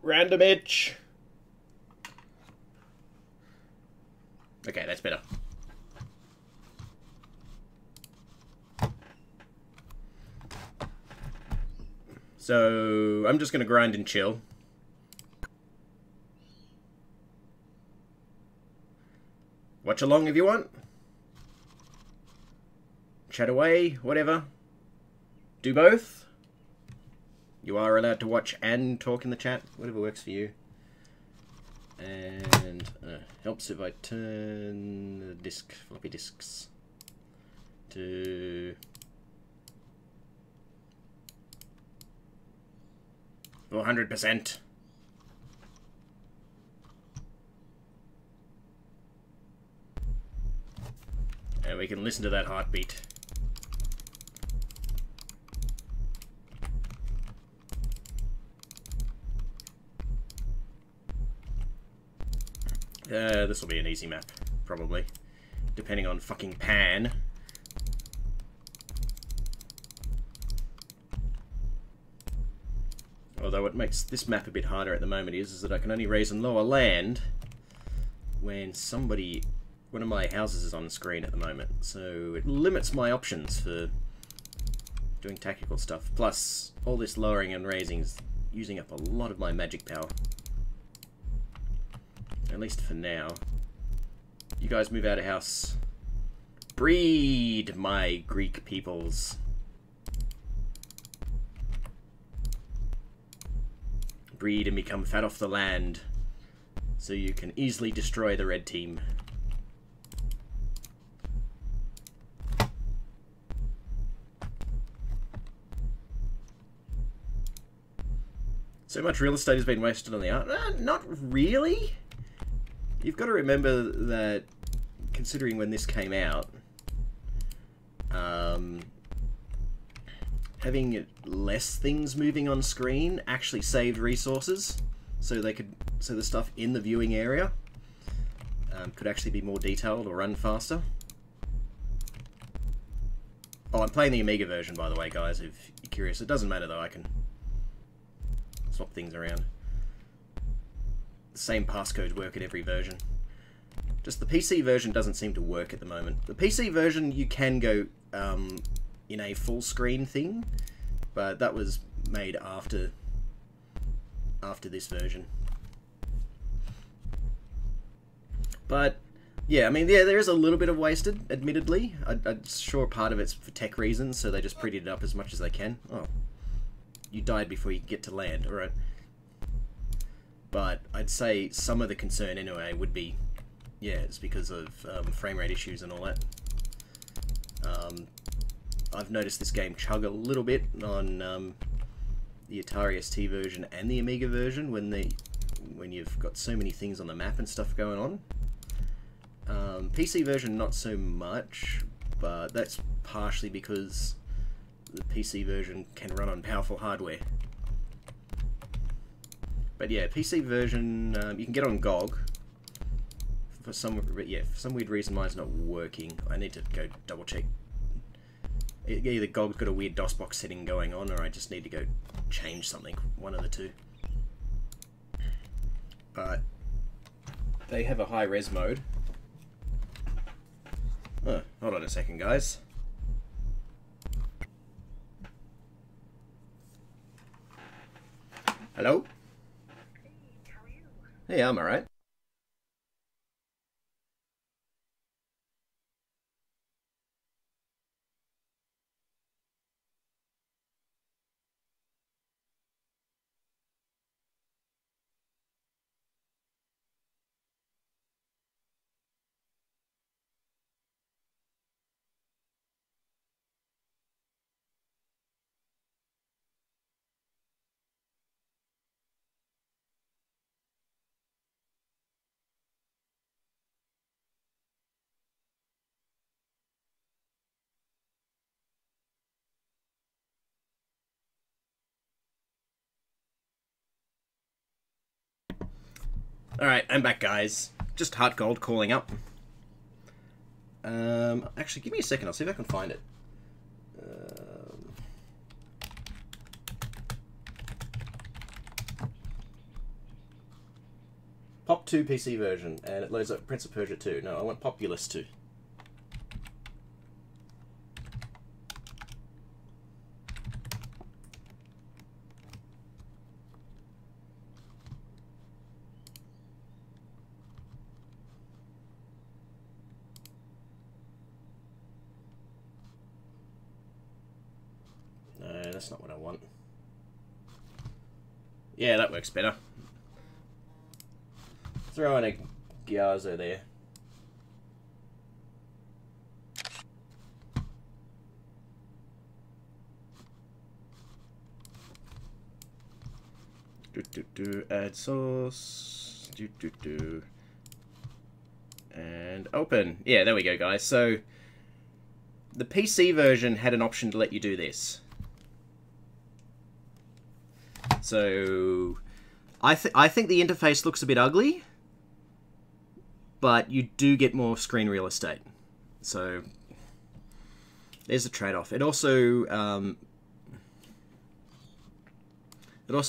Random itch. Okay, that's better. So, I'm just going to grind and chill. Watch along if you want. Chat away, whatever. Do both. You are allowed to watch and talk in the chat, whatever works for you. And helps if I turn the floppy disks to 400%. And we can listen to that heartbeat. This will be an easy map, probably. Depending on fucking pan. Although what makes this map a bit harder at the moment is that I can only raise and lower land when one of my houses is on the screen at the moment. So it limits my options for doing tactical stuff. Plus, all this lowering and raising is using up a lot of my magic power. At least for now. You guys move out of house. Breed, my Greek peoples. Breed and become fat off the land, so you can easily destroy the red team. So much real estate has been wasted on the art. Not really. You've got to remember that, considering when this came out, having less things moving on screen actually saved resources, so the stuff in the viewing area could actually be more detailed or run faster. Oh, I'm playing the Amiga version, by the way, guys, if you're curious. It doesn't matter, though. I can swap things around. The same passcodes work at every version. Just the PC version doesn't seem to work at the moment. The PC version, you can go in a full screen thing, but that was made after this version. But yeah, I mean, yeah, there is a little bit of wasted, admittedly. I'm sure part of it's for tech reasons, so they just prettied it up as much as they can. Oh, you died before you get to land, alright. But I'd say some of the concern anyway would be, yeah, it's because of frame rate issues and all that. I've noticed this game chug a little bit on the Atari ST version and the Amiga version when you've got so many things on the map and stuff going on. PC version not so much, but that's partially because the PC version can run on powerful hardware. But yeah, PC version you can get on GOG. For some weird reason mine's not working. I need to go double check. Either GOG's got a weird DOSBox setting going on, or I just need to go change something. One of the two. But they have a high res mode. Oh, hold on a second, guys. Hello? Hey, how are you? Hey, I'm alright. Alright, I'm back, guys. Just Heart Gold calling up. Actually, give me a second. I'll see if I can find it. Pop 2 PC version, and it loads up Prince of Persia 2. No, I want Populous 2. No, that's not what I want. Yeah, that works better. Throw in a Gyarzo there. Add source. And open. Yeah, there we go, guys. So the PC version had an option to let you do this. So I think the interface looks a bit ugly, but you do get more screen real estate. So there's a trade-off. It also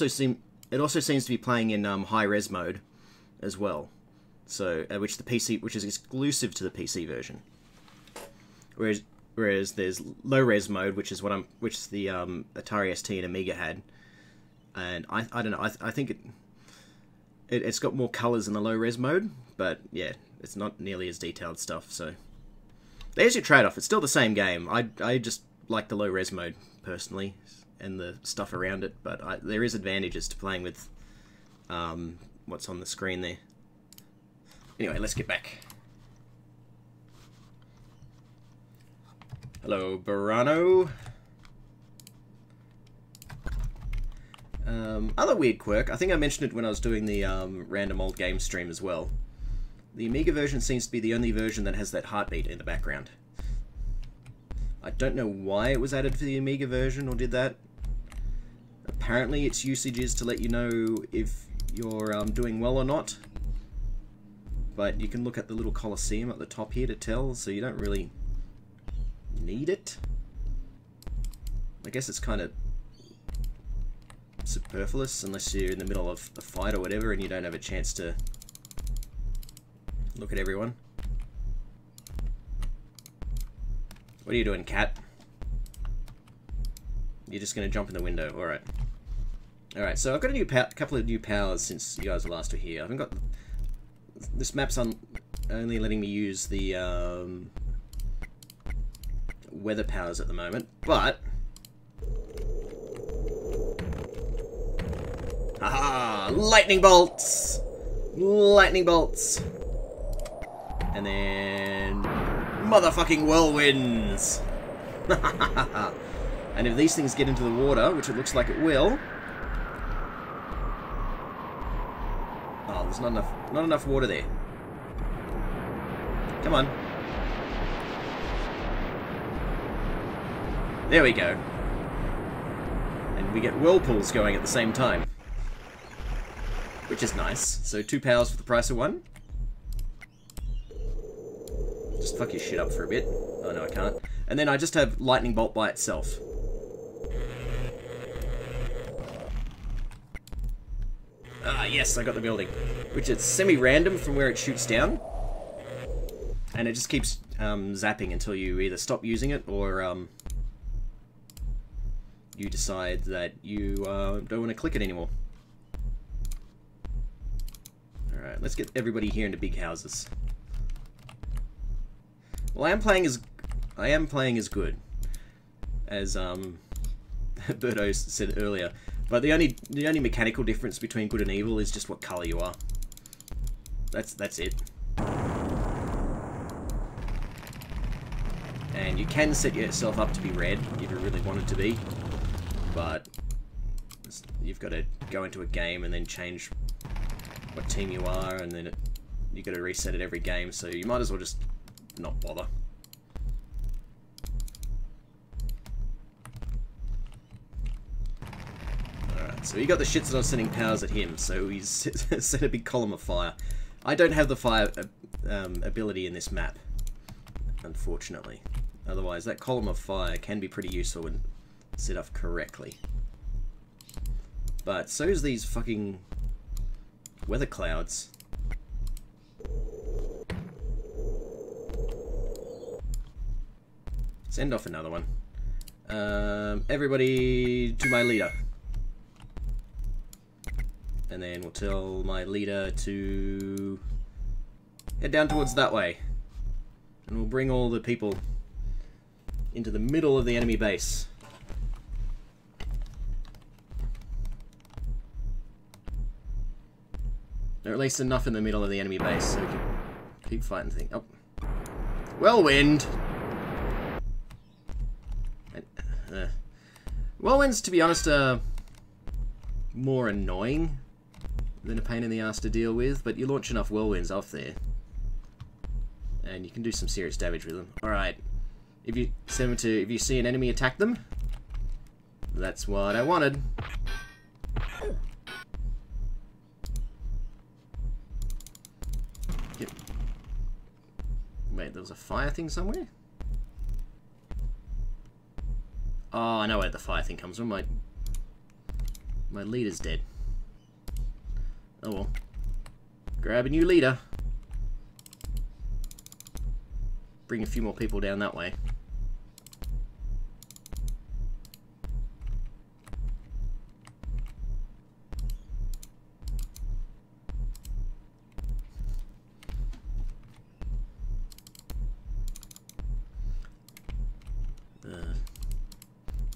seems to be playing in high res mode as well. So which is exclusive to the PC version. Whereas there's low res mode, which is the Atari ST and Amiga had. And I don't know. I think it's got more colors in the low res mode, but yeah, it's not nearly as detailed stuff. So there's your trade-off. It's still the same game. I just like the low res mode personally, and the stuff around it. But there is advantages to playing with what's on the screen there. Anyway, let's get back. Hello, Barano. Other weird quirk, I think I mentioned it when I was doing the random old game stream as well. The Amiga version seems to be the only version that has that heartbeat in the background. I don't know why it was added for the Amiga version or did that. Apparently its usage is to let you know if you're doing well or not. But you can look at the little Colosseum at the top here to tell, so you don't really need it. I guess it's kind of superfluous unless you're in the middle of a fight or whatever and you don't have a chance to look at everyone. What are you doing, cat? You're just going to jump in the window. Alright. Alright, so I've got a couple of new powers since you guys last were here. I haven't got... This map's only letting me use the weather powers at the moment, but... Aha! Lightning bolts! Lightning bolts! And then... motherfucking whirlwinds! And if these things get into the water, which it looks like it will... Oh, there's not enough water there. Come on. There we go. And we get whirlpools going at the same time. Which is nice. So 2 powers for the price of 1. Just fuck your shit up for a bit. Oh no, I can't. And then I just have lightning bolt by itself. Ah, yes, I got the building. Which is semi-random from where it shoots down. And it just keeps zapping until you either stop using it or you decide that you don't want to click it anymore. Alright, let's get everybody here into big houses. Well, I am playing as good as Birdo said earlier. But the only mechanical difference between good and evil is just what color you are. That's it. And you can set yourself up to be red if you really want it to be, but you've got to go into a game and then change what team you are, and then you've got to reset it every game, so you might as well just not bother. Alright, so he got the shits that I was sending powers at him, so he's set a big column of fire. I don't have the fire ability in this map, unfortunately. Otherwise, that column of fire can be pretty useful when set up correctly. But so's these fucking weather clouds. Send off another one. Everybody to my leader. And then we'll tell my leader to head down towards that way. And we'll bring all the people into the middle of the enemy base. Or at least enough in the middle of the enemy base so we can keep fighting things. Oh. Whirlwind! Whirlwinds, to be honest, are more annoying than a pain in the ass to deal with, but you launch enough whirlwinds off there, and you can do some serious damage with them. Alright, if you see an enemy, attack them. That's what I wanted. Yep. Wait, there was a fire thing somewhere? Oh, I know where the fire thing comes from. My leader's dead. Oh well. Grab a new leader. Bring a few more people down that way.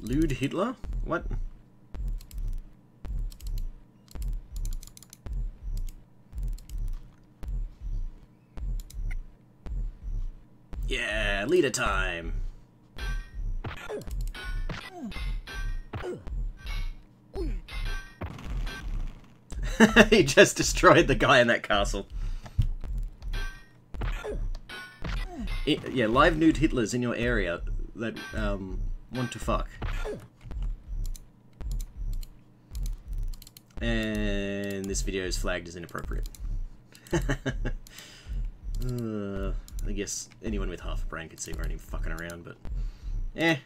Lewd Hitler? What? Yeah, leader time. He just destroyed the guy in that castle. Yeah, live nude Hitlers in your area that want to fuck. And this video is flagged as inappropriate. I guess anyone with half a brain could see we're only fucking around, but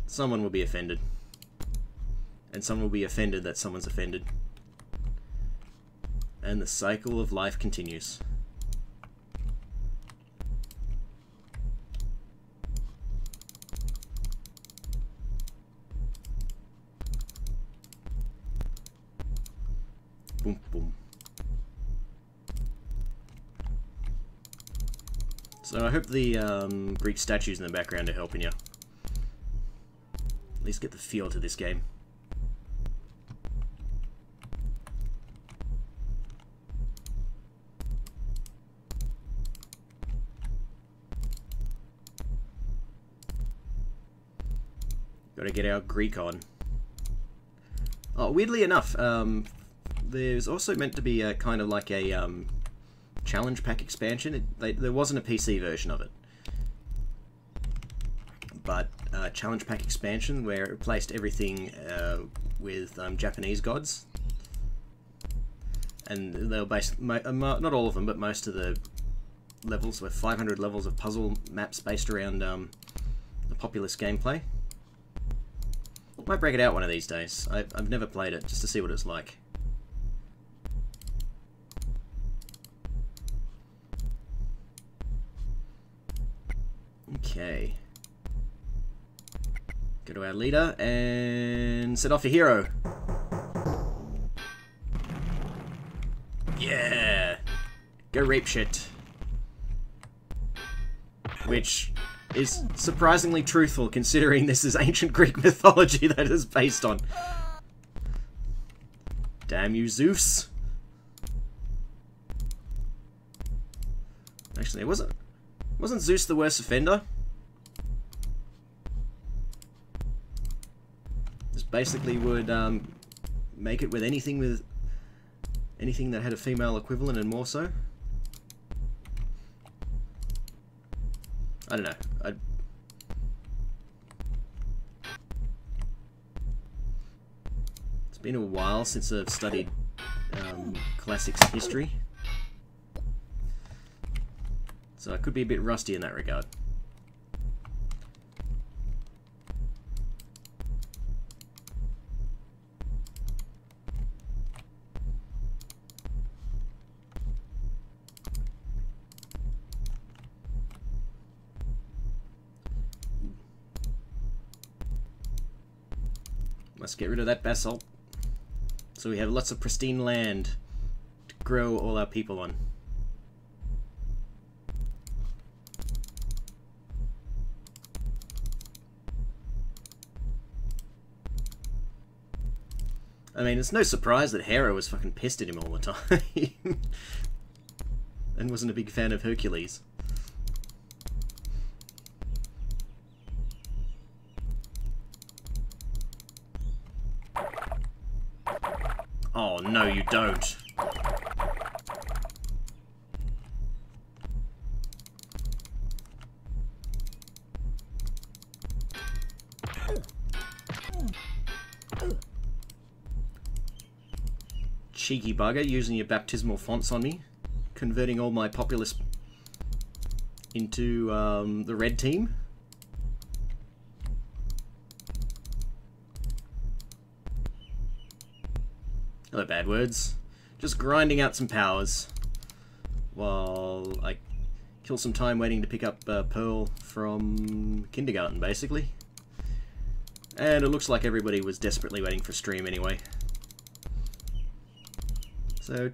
someone will be offended. And someone will be offended that someone's offended. And the cycle of life continues. Boom, boom. So I hope the Greek statues in the background are helping you. At least get the feel to this game. Gotta get our Greek on. Oh, weirdly enough, there's also meant to be a kind of like a challenge pack expansion. There wasn't a PC version of it, but challenge pack expansion where it replaced everything with Japanese gods, and they were based, not all of them, but most of the levels were 500 levels of puzzle maps based around the Populous gameplay. Might break it out one of these days. I've never played it, just to see what it's like. Okay. Go to our leader and set off a hero. Yeah! Go rape shit. Which is surprisingly truthful considering this is ancient Greek mythology that it is based on. Damn you, Zeus. Actually, wasn't Zeus the worst offender? Just basically would make it with anything that had a female equivalent and more so. I don't know. It's been a while since I've studied classics history, so I could be a bit rusty in that regard. Let's get rid of that basalt. So we have lots of pristine land to grow all our people on. I mean, it's no surprise that Hera was fucking pissed at him all the time. And wasn't a big fan of Hercules. Oh, no, you don't. Cheeky bugger, using your baptismal fonts on me. Converting all my Populous into the red team. Hello, bad words. Just grinding out some powers while I kill some time waiting to pick up Pearl from kindergarten, basically. And it looks like everybody was desperately waiting for stream anyway. So,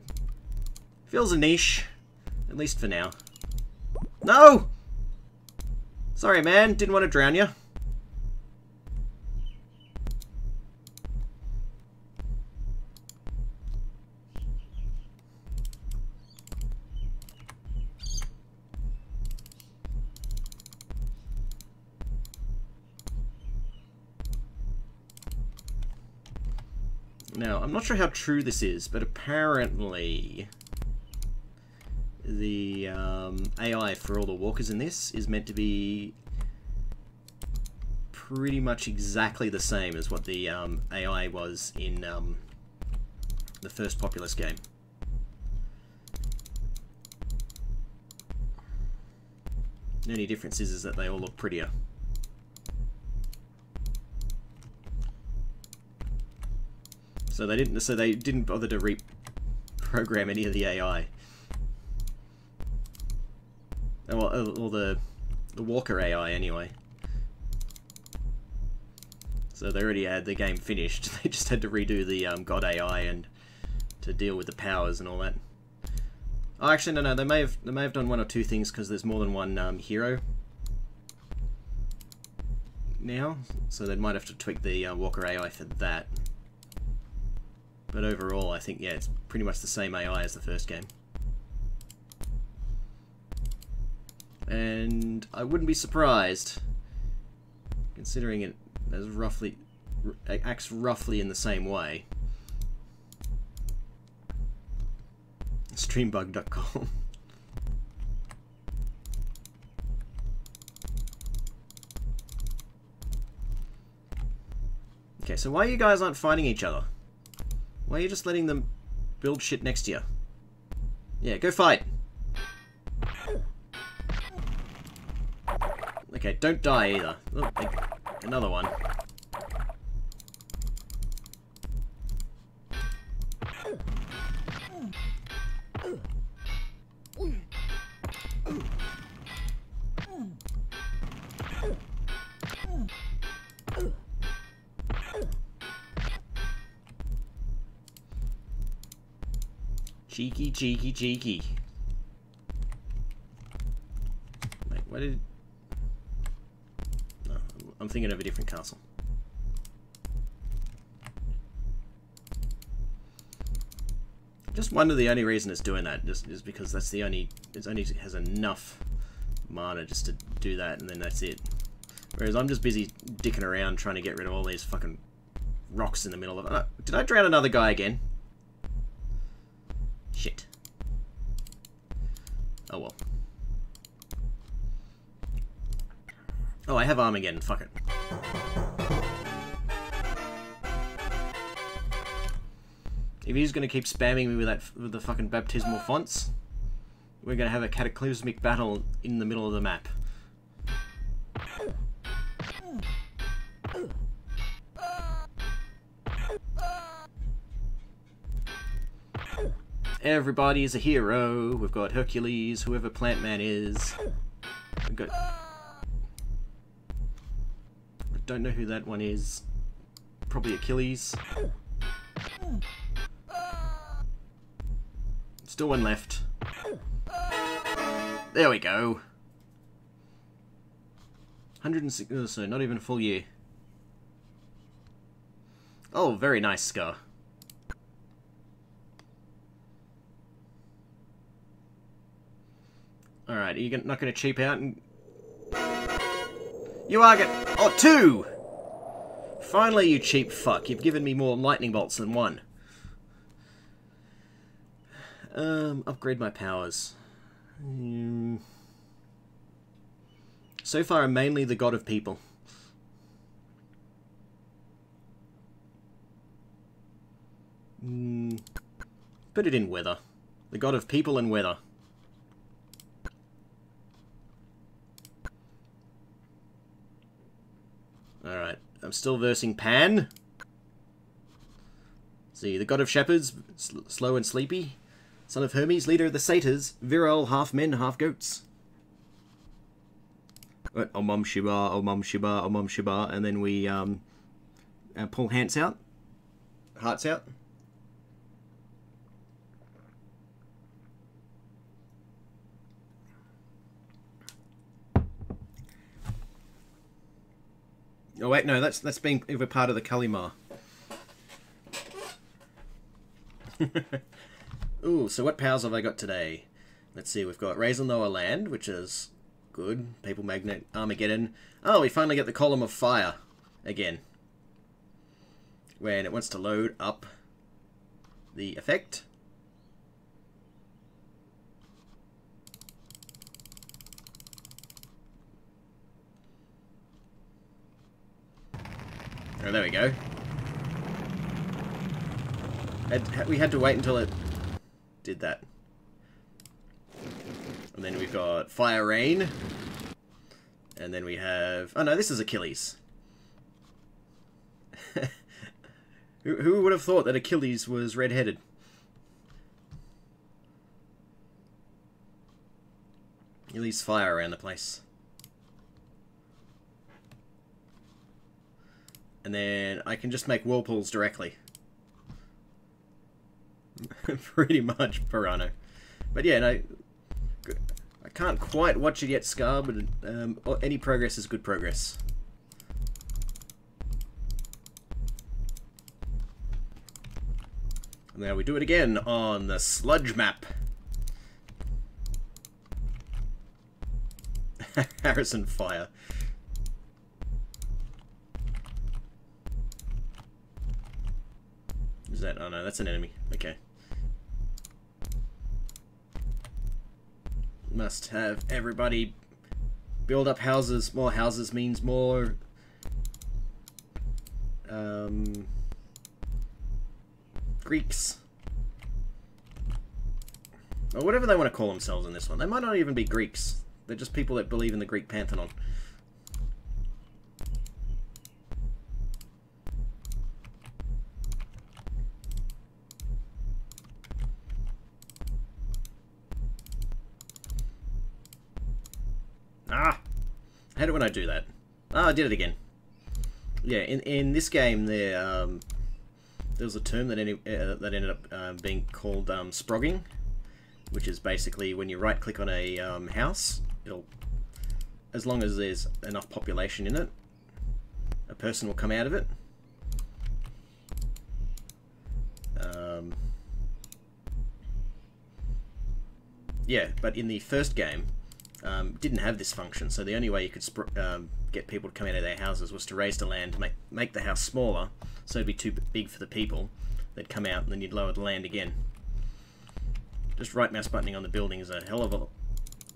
fills a niche, at least for now. No! Sorry, man. Didn't want to drown you. Now, I'm not sure how true this is, but apparently the AI for all the walkers in this is meant to be pretty much exactly the same as what the AI was in the first Populous game. The only difference is that they all look prettier. So they didn't bother to reprogram any of the AI. Or the walker AI anyway. So they already had the game finished. They just had to redo the God AI and to deal with the powers and all that. Oh, actually, no. They may have done one or two things because there's more than one hero now. So they might have to tweak the walker AI for that. But overall, I think, yeah, it's pretty much the same AI as the first game. And I wouldn't be surprised, considering it acts roughly in the same way. Streambug.com. Okay, so why you guys aren't fighting each other? Why are you just letting them build shit next to you? Yeah, go fight! Okay, don't die either. Oh, another one. Cheeky, cheeky, cheeky. Wait, what did... No, I'm thinking of a different castle. Just wonder the only reason it's doing that is because that's the only... It only has enough mana just to do that, and then that's it. Whereas I'm just busy dicking around trying to get rid of all these fucking rocks in the middle of it. Did I drown another guy again? Shit. Oh well. Oh, I have Armageddon. Fuck it. If he's gonna keep spamming me with the fucking baptismal fonts, we're gonna have a cataclysmic battle in the middle of the map. Everybody is a hero. We've got Hercules, whoever Plant Man is. We've got... I don't know who that one is. probably Achilles. Still one left. There we go. 106, so not even a full year. Oh, very nice scar. Alright, are you not going to cheap out and... You are going... Oh, 2! Finally, you cheap fuck. You've given me more lightning bolts than 1. Upgrade my powers. So far, I'm mainly the god of people. Put it in weather. The god of people and weather. Alright, I'm still versing Pan. See, the god of shepherds, slow and sleepy. Son of Hermes, leader of the satyrs, virile, half men, half goats. Om Om Shiba, Om Om Shiba, Om Om Shiba, and then we pull hands out. Hearts out. Oh wait, no, that's being a part of the Kalimar. Ooh, so what powers have I got today? Let's see, we've got Raise and Lower Land, which is good. People Magnet, Armageddon. Oh, we finally get the Column of Fire again. When it wants to load up the effect. Oh, there we go. We had to wait until it did that. And then we've got Fire Rain. And then we have... Oh no, this is Achilles. Who would have thought that Achilles was red-headed? He leaves fire around the place. And then I can just make whirlpools directly. Pretty much, Pirano. But yeah, no, I can't quite watch it yet, Scar, but any progress is good progress. And now we do it again on the sludge map. Harrison Fire. Is that? Oh no, that's an enemy. Okay. Must have everybody build up houses. More houses means more Greeks. Or whatever they want to call themselves in this one. They might not even be Greeks. They're just people that believe in the Greek pantheon. Ah! I hate it when I do that. Ah, I did it again. Yeah, in this game, there was a term that ended up being called sprogging, which is basically when you right-click on a house, it'll, as long as there's enough population in it, a person will come out of it. Yeah, but in the first game, didn't have this function, so the only way you could get people to come out of their houses was to raise the land to make the house smaller, so it'd be too big for the people. They'd come out, and then you'd lower the land again. Just right mouse buttoning on the building is a hell of a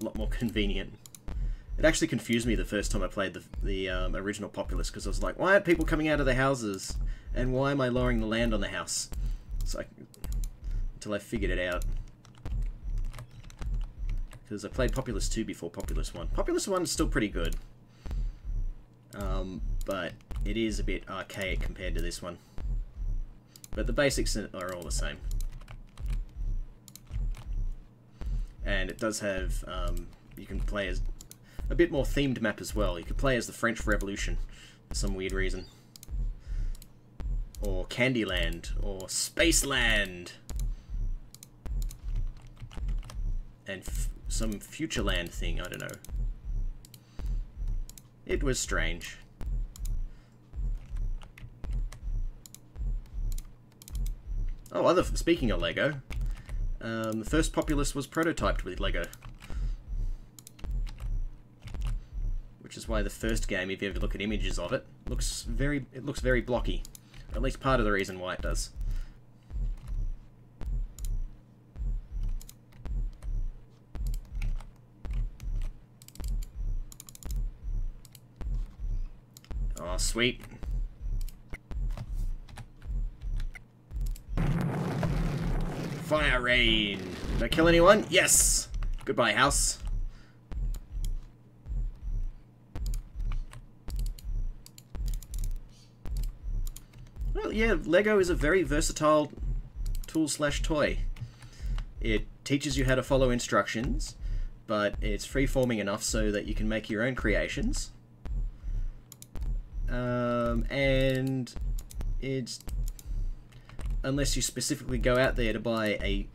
lot more convenient. It actually confused me the first time I played the original Populous, because I was like, why aren't people coming out of their houses, and why am I lowering the land on the house? So until I figured it out. Because I played Populous 2 before Populous 1. Populous 1 is still pretty good. But it is a bit archaic compared to this one. But the basics are all the same. And it does have, you can play as a bit more themed map as well. You could play as the French Revolution for some weird reason. or Candyland, or Spaceland, and some Futureland thing, I don't know. It was strange. Oh, speaking of Lego, the first Populous was prototyped with Lego. Which is why the first game, if you ever look at images of it, looks very blocky. Or at least part of the reason why it does. Oh, sweet. Fire rain. Did I kill anyone? Yes! Goodbye, house. Well, yeah, Lego is a very versatile tool/toy. It teaches you how to follow instructions, but it's free-forming enough so that you can make your own creations. And it's... unless you specifically go out there to buy a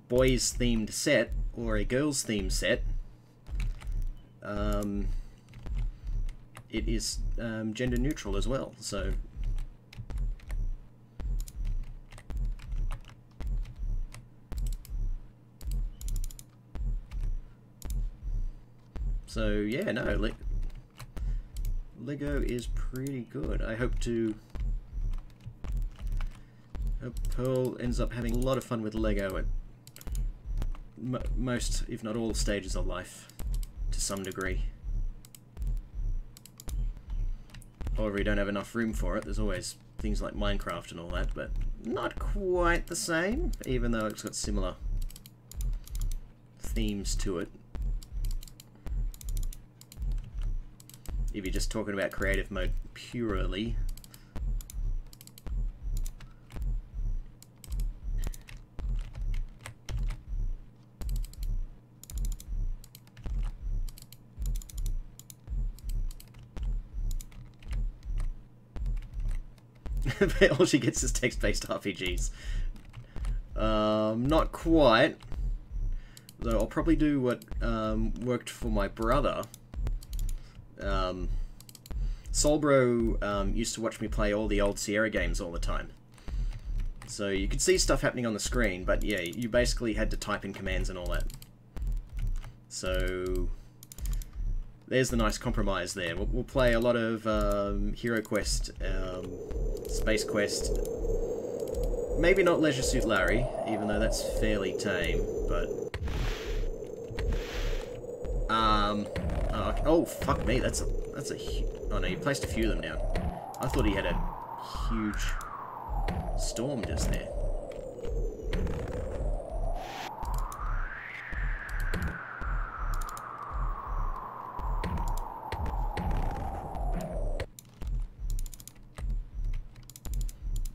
boys-themed set or a girls-themed set, it is gender neutral as well, so... So, yeah, no, Lego is pretty good. I hope Pearl ends up having a lot of fun with Lego at most, if not all, stages of life, to some degree. Or if we don't have enough room for it, there's always things like Minecraft and all that, but not quite the same, even though it's got similar themes to it. If you're just talking about creative mode purely. All she gets is text-based RPGs. Not quite. Though I'll probably do what worked for my brother. Soulbro used to watch me play all the old Sierra games all the time. So you could see stuff happening on the screen, but yeah, you basically had to type in commands and all that. So there's the nice compromise there. We'll play a lot of Hero Quest, Space Quest, maybe not Leisure Suit Larry, even though that's fairly tame, but... oh, fuck me, that's a oh no, you placed a few of them down. I thought he had a huge storm just there.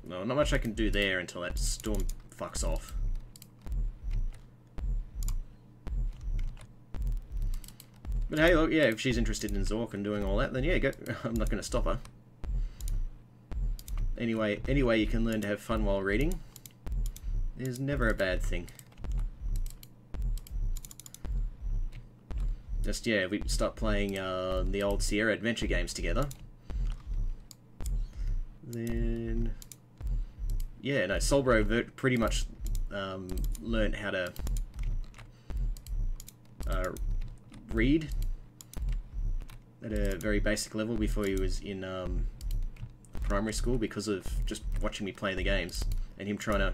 No, not much I can do there until that storm fucks off. But hey, look, yeah, if she's interested in Zork and doing all that, then yeah, go. I'm not going to stop her. Anyway, you can learn to have fun while reading is never a bad thing. Just, yeah, we start playing the old Sierra adventure games together. Then... yeah, no, Soulbro pretty much learned how to read at a very basic level before he was in primary school because of just watching me play the games and him trying to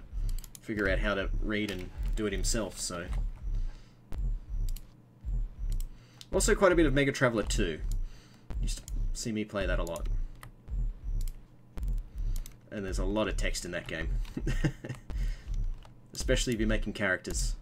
figure out how to read and do it himself, so... Also quite a bit of Mega Traveller 2. Used to see me play that a lot. And there's a lot of text in that game. Especially if you're making characters.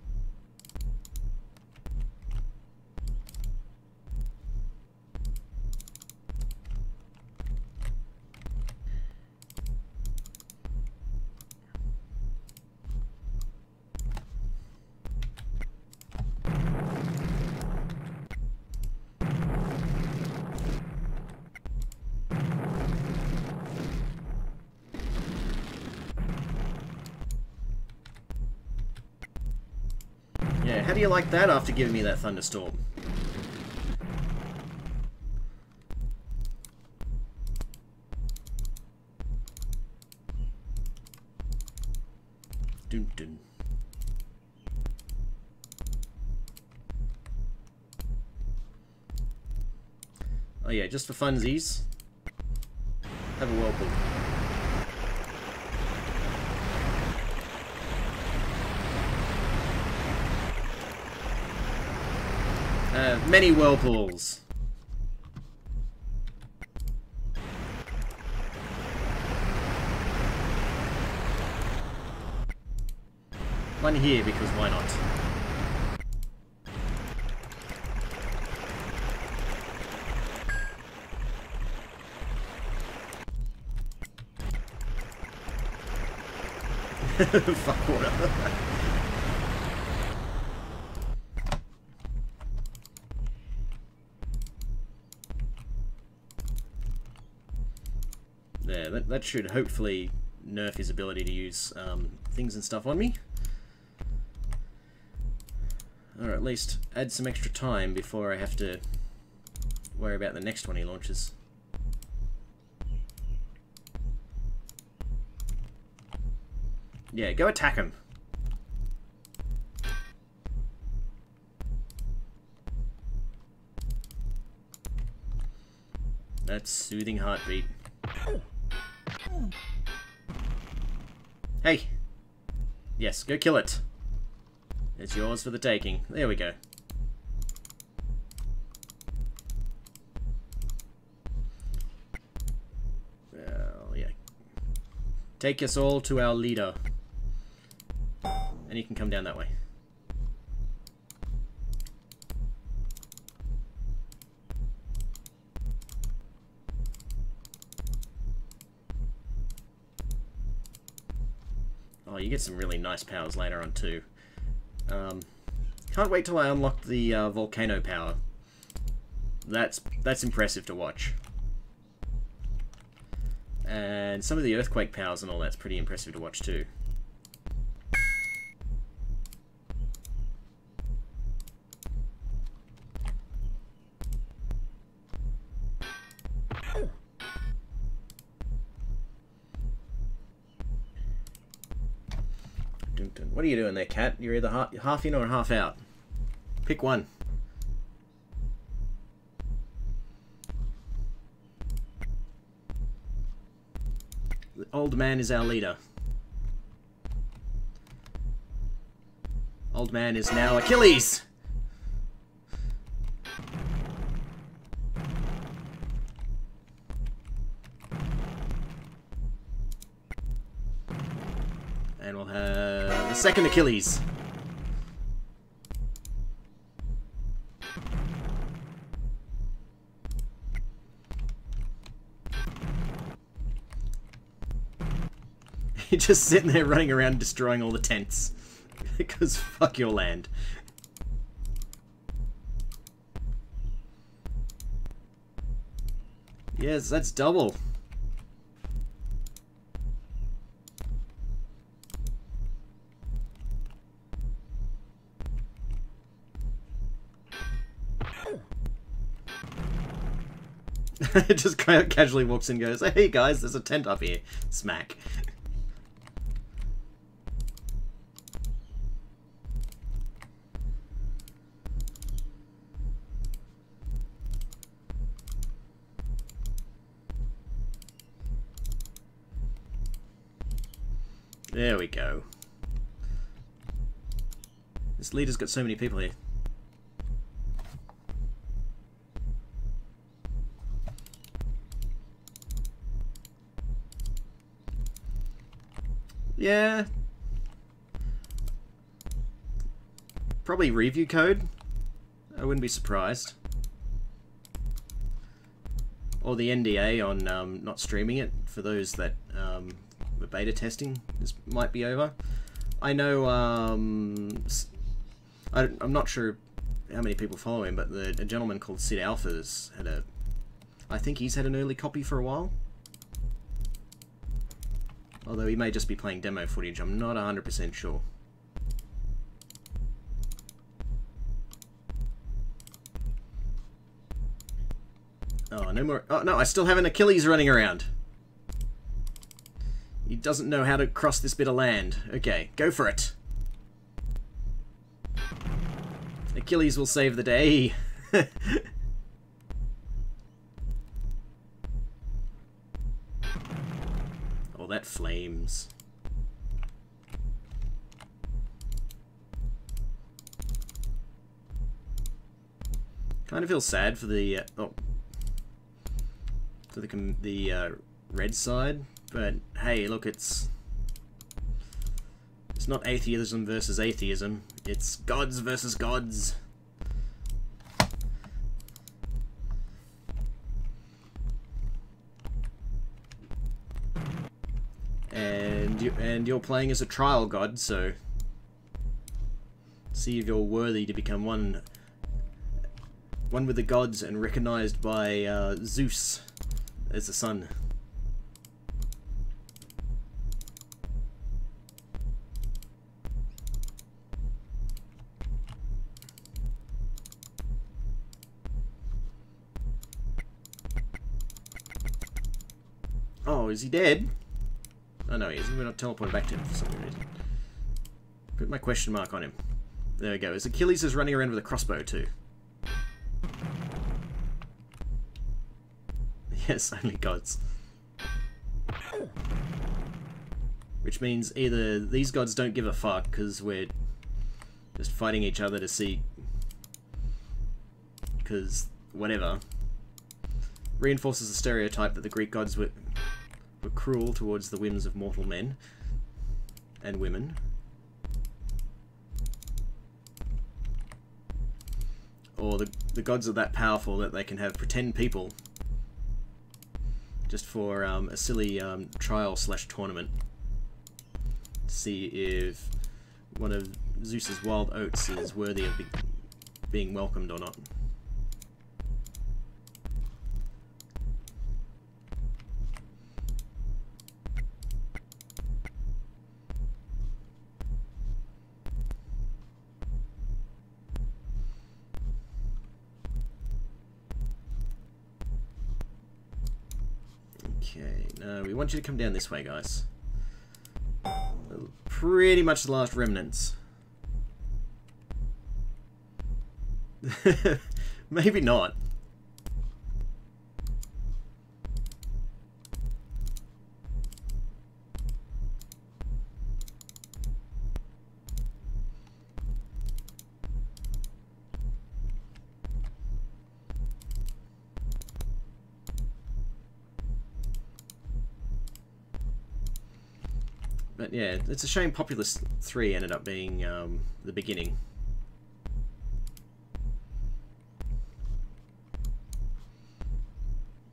Yeah, how do you like that after giving me that thunderstorm? Dun dun. Oh yeah, just for funsies, have a whirlpool. Many whirlpools. One here because why not? Fuck water. There, that should hopefully nerf his ability to use things and stuff on me. Or at least add some extra time before I have to worry about the next one he launches. Yeah, go attack him. That's soothing heartbeat. Hey! Yes, go kill it. It's yours for the taking. There we go. Well, yeah. Take us all to our leader. And you can come down that way. Oh, you get some really nice powers later on too. Can't wait till I unlock the volcano power. That's impressive to watch. And some of the earthquake powers and all that's pretty impressive to watch too. What are you doing there, cat? You're either half in or half out. Pick one. The old man is our leader. Old man is now Achilles! And we'll have the second Achilles. You're just sitting there running around destroying all the tents. Because fuck your land. Yes, that's double. Just casually walks in and goes, hey guys, there's a tent up here. Smack. There we go. This leader's got so many people here. Yeah. Probably review code. I wouldn't be surprised. Or the NDA on not streaming it for those that were beta testing. This might be over. I know. I'm not sure how many people follow him, but a gentleman called Sid Alphas had a. I think he's had an early copy for a while. Although he may just be playing demo footage, I'm not 100% sure. Oh, no more... Oh, no, I still have an Achilles running around. He doesn't know how to cross this bit of land. Okay, go for it. Achilles will save the day. Oh, that flames. Kind of feel sad for the red side, but hey, look, it's not atheism versus atheism. It's gods versus gods. And you're playing as a trial god, so see if you're worthy to become one with the gods and recognized by Zeus as the sun. Oh, is he dead? Oh no, he isn't. We're not teleporting back to him for some reason. Put my question mark on him. There we go. His Achilles is running around with a crossbow too. Yes, only gods. Which means either these gods don't give a fuck because we're just fighting each other to see... because whatever. Reinforces the stereotype that the Greek gods were cruel towards the whims of mortal men and women. Or the gods are that powerful that they can have pretend people just for a silly trial/tournament to see if one of Zeus's wild oats is worthy of being welcomed or not. Okay, no, we want you to come down this way, guys. Pretty much the last remnants. Maybe not. But yeah, it's a shame Populous 3 ended up being the beginning.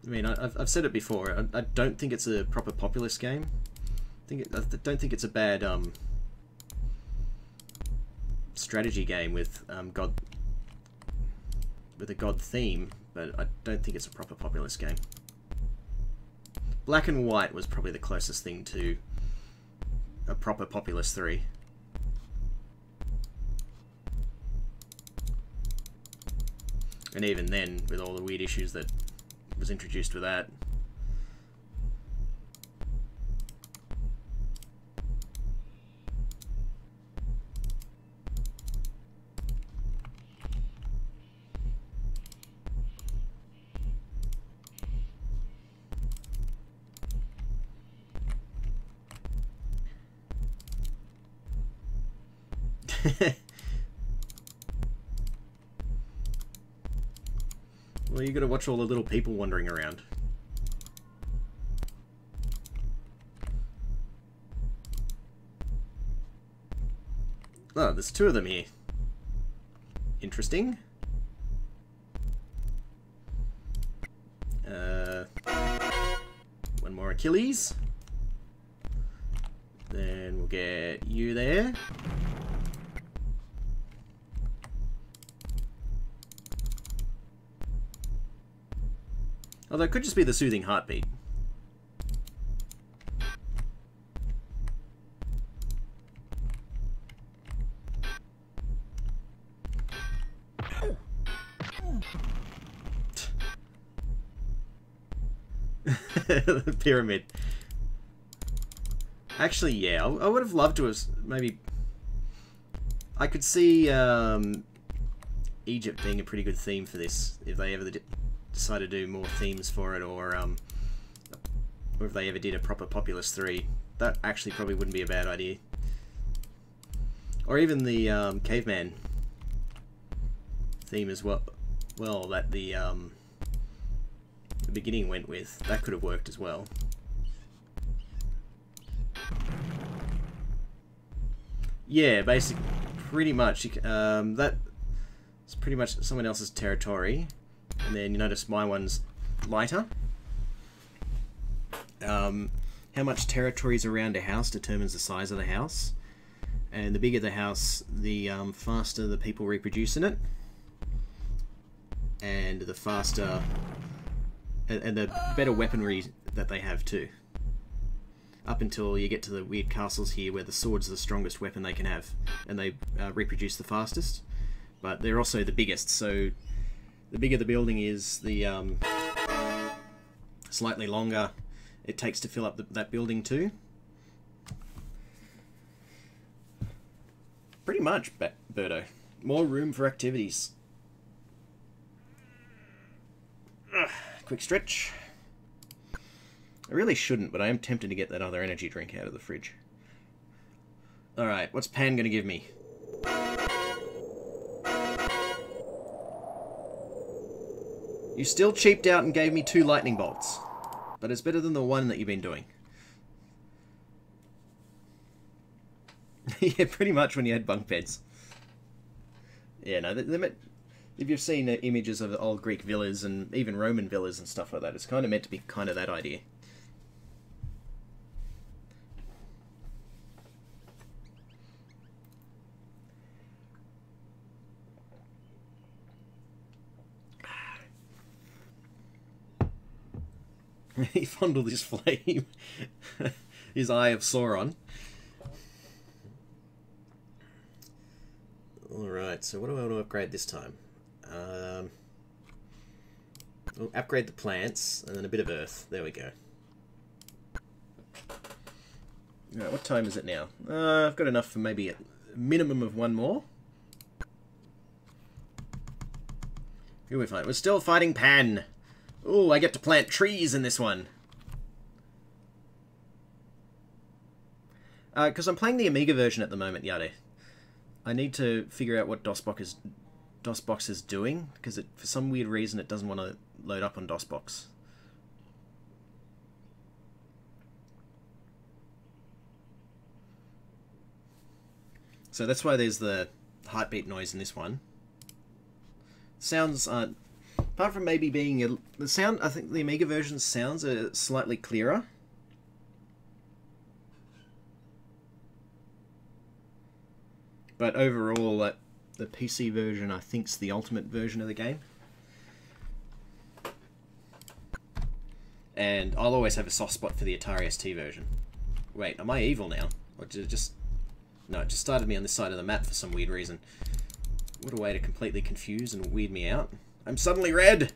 I mean, I've said it before. I don't think it's a proper Populous game. I don't think it's a bad strategy game with a god theme, but I don't think it's a proper Populous game. Black and White was probably the closest thing to a proper Populous 3. And even then, with all the weird issues that was introduced with that. Well, you gotta watch all the little people wandering around. Oh, there's two of them here. Interesting. One more Achilles. Then we'll get you there. Although it could just be the soothing heartbeat. The pyramid. Actually, yeah, I would have loved to have maybe... I could see Egypt being a pretty good theme for this, if they ever decide to do more themes for it, or if they ever did a proper Populous 3. That actually probably wouldn't be a bad idea. Or even the caveman theme as well. Well, that the beginning went with. That could have worked as well. Yeah, basically, pretty much. That's pretty much someone else's territory. And then you notice my one's lighter. How much territory is around a house determines the size of the house. And the bigger the house, the faster the people reproduce in it. And the faster... and the better weaponry that they have too. Up until you get to the weird castles here where the sword's the strongest weapon they can have. And they reproduce the fastest. But they're also the biggest, so the bigger the building is, the slightly longer it takes to fill up that building too. Pretty much, Birdo. More room for activities. Quick stretch. I really shouldn't, but I am tempted to get that other energy drink out of the fridge. Alright, what's Pan going to give me? You still cheaped out and gave me 2 lightning bolts. But it's better than the 1 that you've been doing. Yeah, pretty much when you had bunk beds. Yeah, no, if you've seen images of old Greek villas and even Roman villas and stuff like that, it's kind of meant to be kind of that idea. He fondled his flame. His eye of Sauron. Alright, so what do I want to upgrade this time? We'll upgrade the plants, and then a bit of earth. There we go. Alright, what time is it now? I've got enough for maybe a minimum of 1 more. Who are we fighting? We're still fighting Pan! Ooh, I get to plant trees in this one. Because I'm playing the Amiga version at the moment, Yade. I need to figure out what DOSBox is doing, because for some weird reason it doesn't want to load up on DOSBox. So that's why there's the heartbeat noise in this one. Sounds apart from maybe being the sound, I think the Amiga version's sounds are slightly clearer. But overall, the PC version, I think, is the ultimate version of the game. And I'll always have a soft spot for the Atari ST version. Wait, am I evil now? Or did it just... No, it just started me on this side of the map for some weird reason. What a way to completely confuse and weird me out. I'm suddenly red!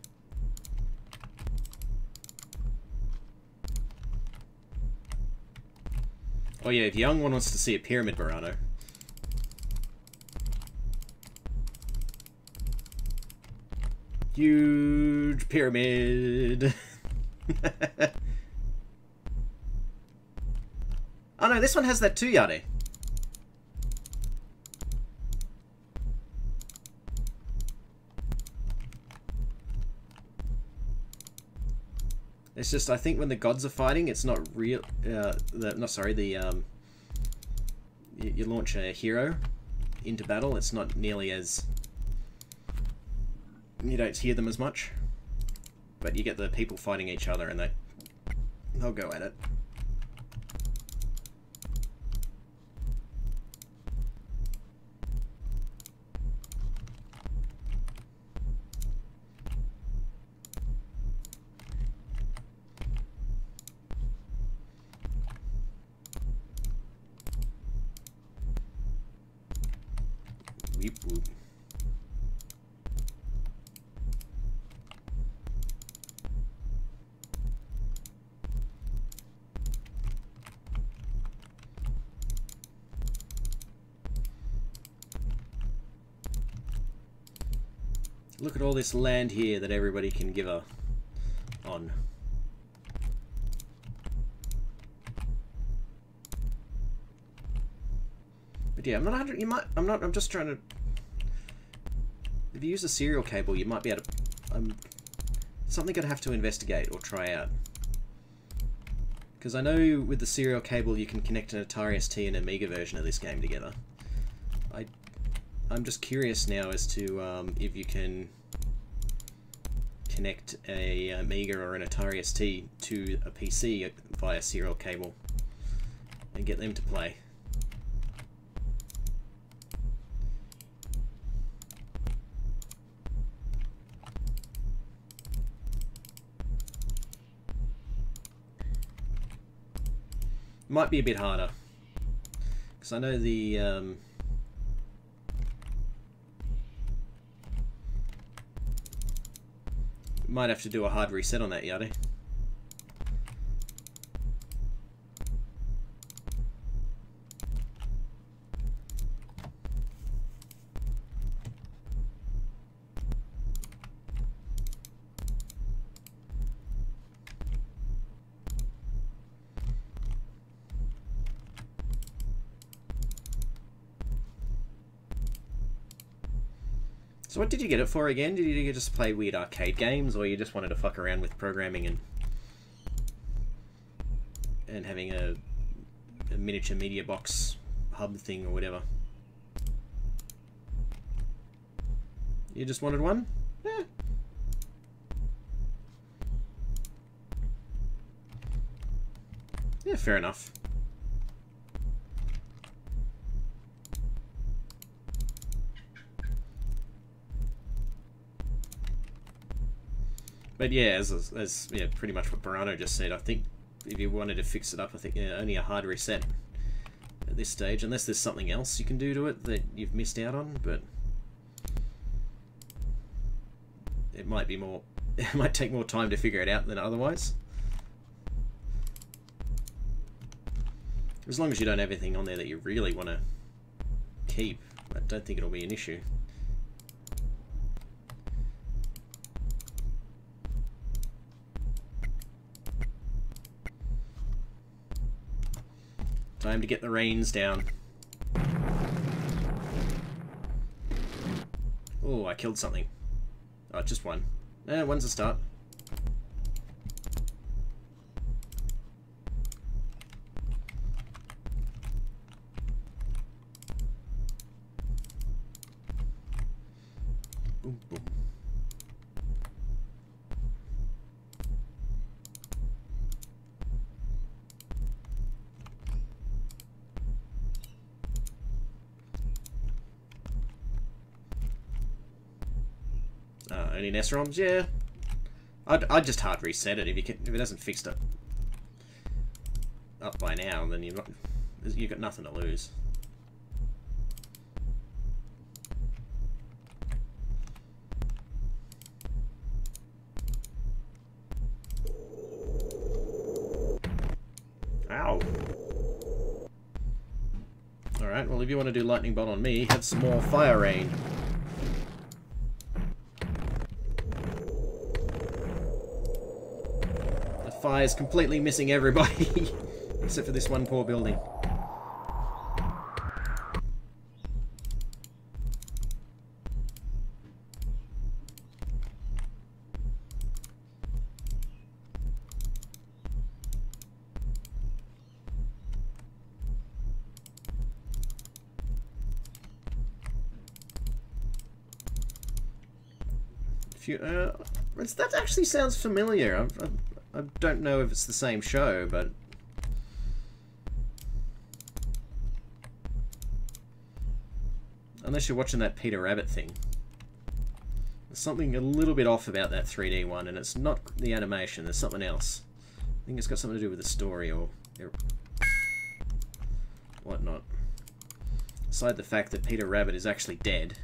Oh yeah, if Young One wants to see a pyramid, Barano. Huge pyramid! Oh no, this one has that too, Yade. It's just, I think when the gods are fighting, it's not real. You launch a hero into battle. It's not nearly as. You don't hear them as much, but you get the people fighting each other, and they'll go at it. Weep whoop. Look at all this land here that everybody can give a on. But yeah, I'm not 100. You might. I'm not. I'm just trying to. If you use a serial cable, you might be able to. Something I'd have to investigate or try out. Because I know with the serial cable you can connect an Atari ST and Amiga version of this game together. I'm just curious now as to if you can connect a Amiga or an Atari ST to a PC via serial cable and get them to play. Might be a bit harder, because I know the might have to do a hard reset on that, Yadi. So what did you get it for again? Did you just play weird arcade games, or you just wanted to fuck around with programming and having a miniature media box hub thing or whatever? You just wanted one? Yeah. Yeah, fair enough. But yeah, as yeah, pretty much what Barano just said, I think if you wanted to fix it up, I think only a hard reset at this stage, unless there's something else you can do to it that you've missed out on, but it might be more, it might take more time to figure it out than otherwise. As long as you don't have anything on there that you really want to keep, I don't think it'll be an issue. Time to get the reins down. Oh, I killed something. Oh, just one. One's a start. Boom, boom. Only NES ROMs? Yeah. I'd just hard reset it if it hasn't fixed it up by now, then you've got nothing to lose. Ow. Alright, well if you want to do lightning bolt on me, have some more fire rain. Fire's completely missing everybody except for this one poor building. If you, that actually sounds familiar. I don't know if it's the same show, but unless you're watching that Peter Rabbit thing, there's something a little bit off about that 3D one, and it's not the animation. There's something else. I think it's got something to do with the story or whatnot. Aside the fact that Peter Rabbit is actually dead,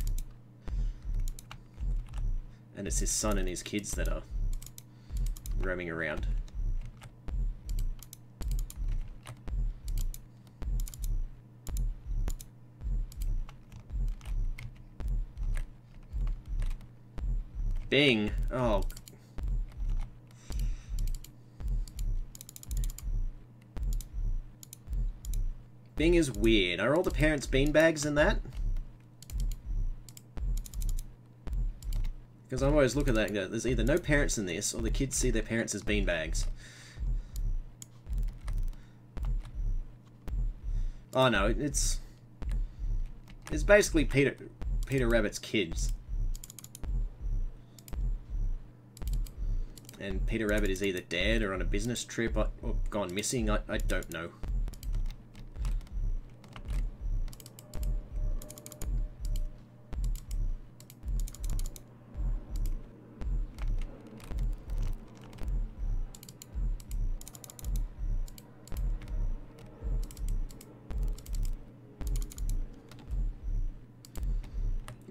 and it's his son and his kids that are roaming around. Bing. Oh. Bing is weird. Are all the parents beanbags in that? Because I'm always looking at that and go, there's either no parents in this, or the kids see their parents as beanbags. Oh no, it's basically Peter Rabbit's kids. And Peter Rabbit is either dead or on a business trip or gone missing. I don't know.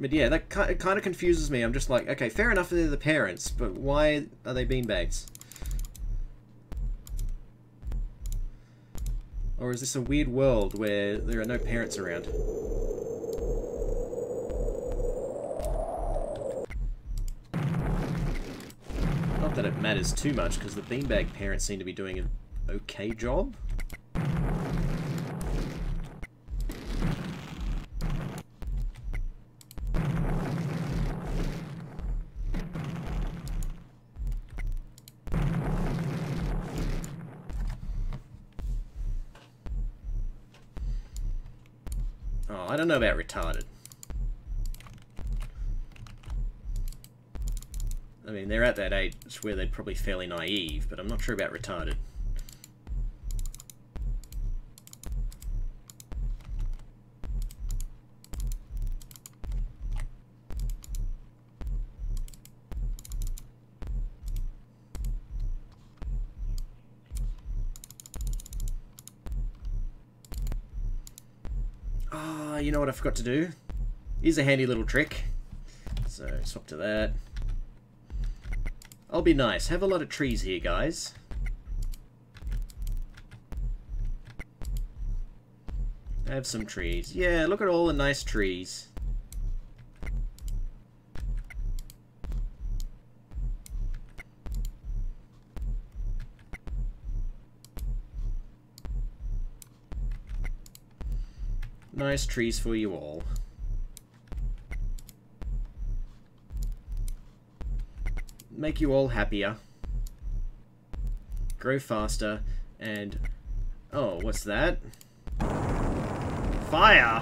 But yeah, that kind of confuses me. I'm just like, okay, fair enough they're the parents, but why are they beanbags? Or is this a weird world where there are no parents around? Not that it matters too much, because the beanbag parents seem to be doing an okay job. I don't know about retarded. I mean, they're at that age where they're probably fairly naive, but I'm not sure about retarded. You know what I forgot to do? Here's a handy little trick. So, swap to that. I'll be nice. Have a lot of trees here, guys. Have some trees. Yeah, look at all the nice trees. Nice trees for you all. Make you all happier. Grow faster. And... oh, what's that? Fire!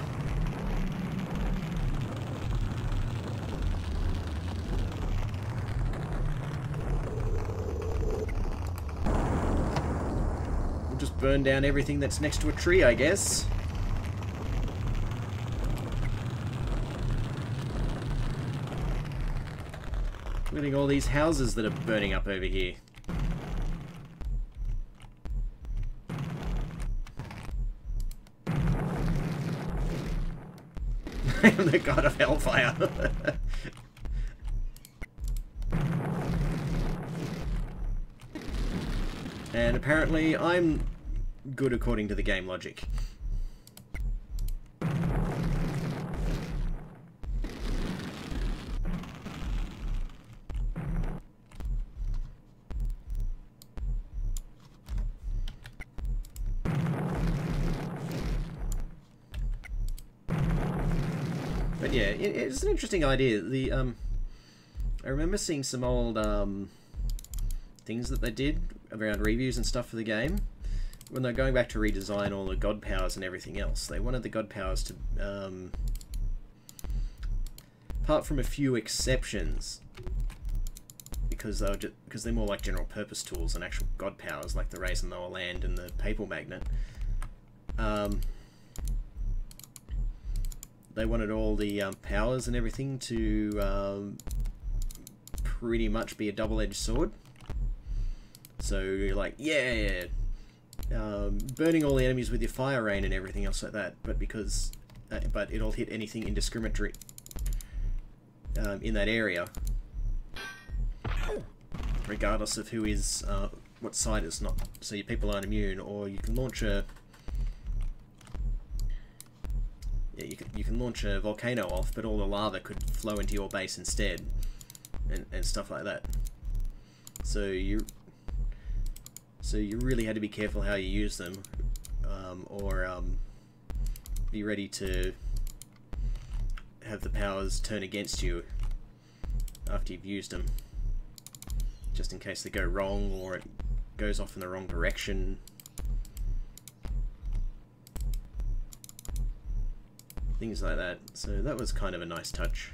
We'll just burn down everything that's next to a tree, I guess. Including all these houses that are burning up over here. I am the god of hellfire. And apparently I'm good according to the game logic. But yeah, it's an interesting idea. The I remember seeing some old things that they did around reviews and stuff for the game. When they're going back to redesign all the god powers and everything else, they wanted the god powers to, apart from a few exceptions, because they're more like general purpose tools than actual god powers, like the Raise and Lower Land and the Papal Magnet. They wanted all the powers and everything to pretty much be a double-edged sword. So you're like, yeah, burning all the enemies with your fire rain and everything else like that, but because, but it'll hit anything indiscriminately in that area, regardless of who is, what side it's not. So your people aren't immune, or you can launch a. Yeah, you can launch a volcano off, but all the lava could flow into your base instead. and stuff like that. So you really had to be careful how you use them, or be ready to have the powers turn against you after you've used them, just in case they go wrong or it goes off in the wrong direction. Things like that. So that was kind of a nice touch.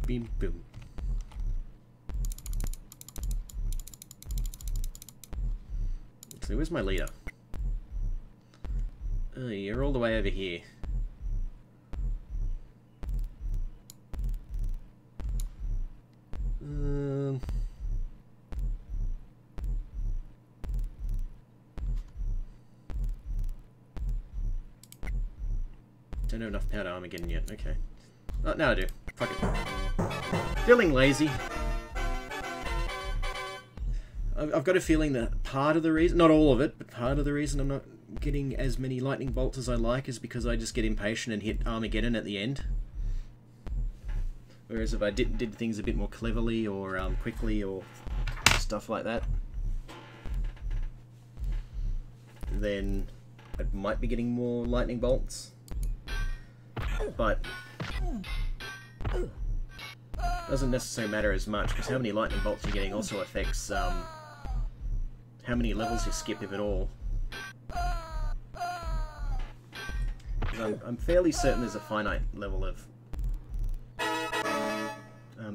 Beam boom. So where's my leader? Oh, you're all the way over here. Don't have enough powder Armageddon yet. Okay. Oh, now I do. Fuck it. Feeling lazy. I've got a feeling that part of the reason, not all of it, but part of the reason I'm not getting as many lightning bolts as I like is because I just get impatient and hit Armageddon at the end. Whereas if I did things a bit more cleverly or quickly or stuff like that, then I might be getting more lightning bolts. But doesn't necessarily matter as much, because how many lightning bolts you're getting also affects how many levels you skip, if at all. I'm fairly certain there's a finite level of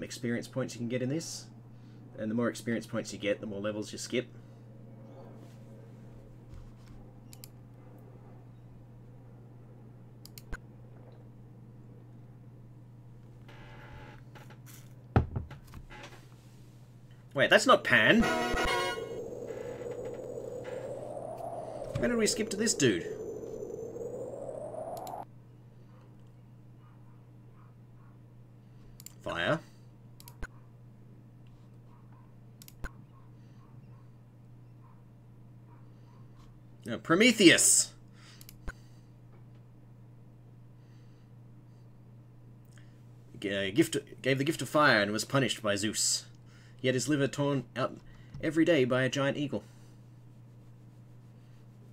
experience points you can get in this, and the more experience points you get, the more levels you skip. Wait, that's not Pan. When did we skip to this dude? Fire. No, Prometheus. Gave the gift of fire and was punished by Zeus. He had his liver torn out every day by a giant eagle.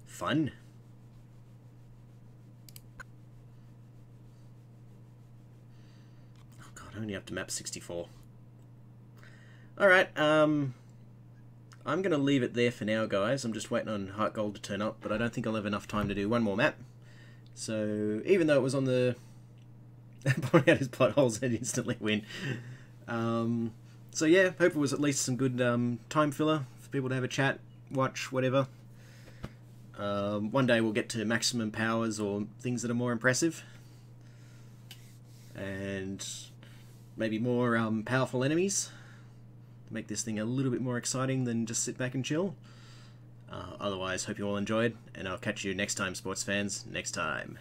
Fun. Oh god, only up to map 64. Alright, I'm going to leave it there for now, guys. I'm just waiting on Heart Gold to turn up, but I don't think I'll have enough time to do one more map. So, even though it was on the... pointing out his plot holes and instantly win. So yeah, hope it was at least some good time filler for people to have a chat, watch, whatever. One day we'll get to maximum powers or things that are more impressive. And maybe more powerful enemies. To make this thing a little bit more exciting than just sit back and chill. Otherwise, hope you all enjoyed, and I'll catch you next time, sports fans, next time.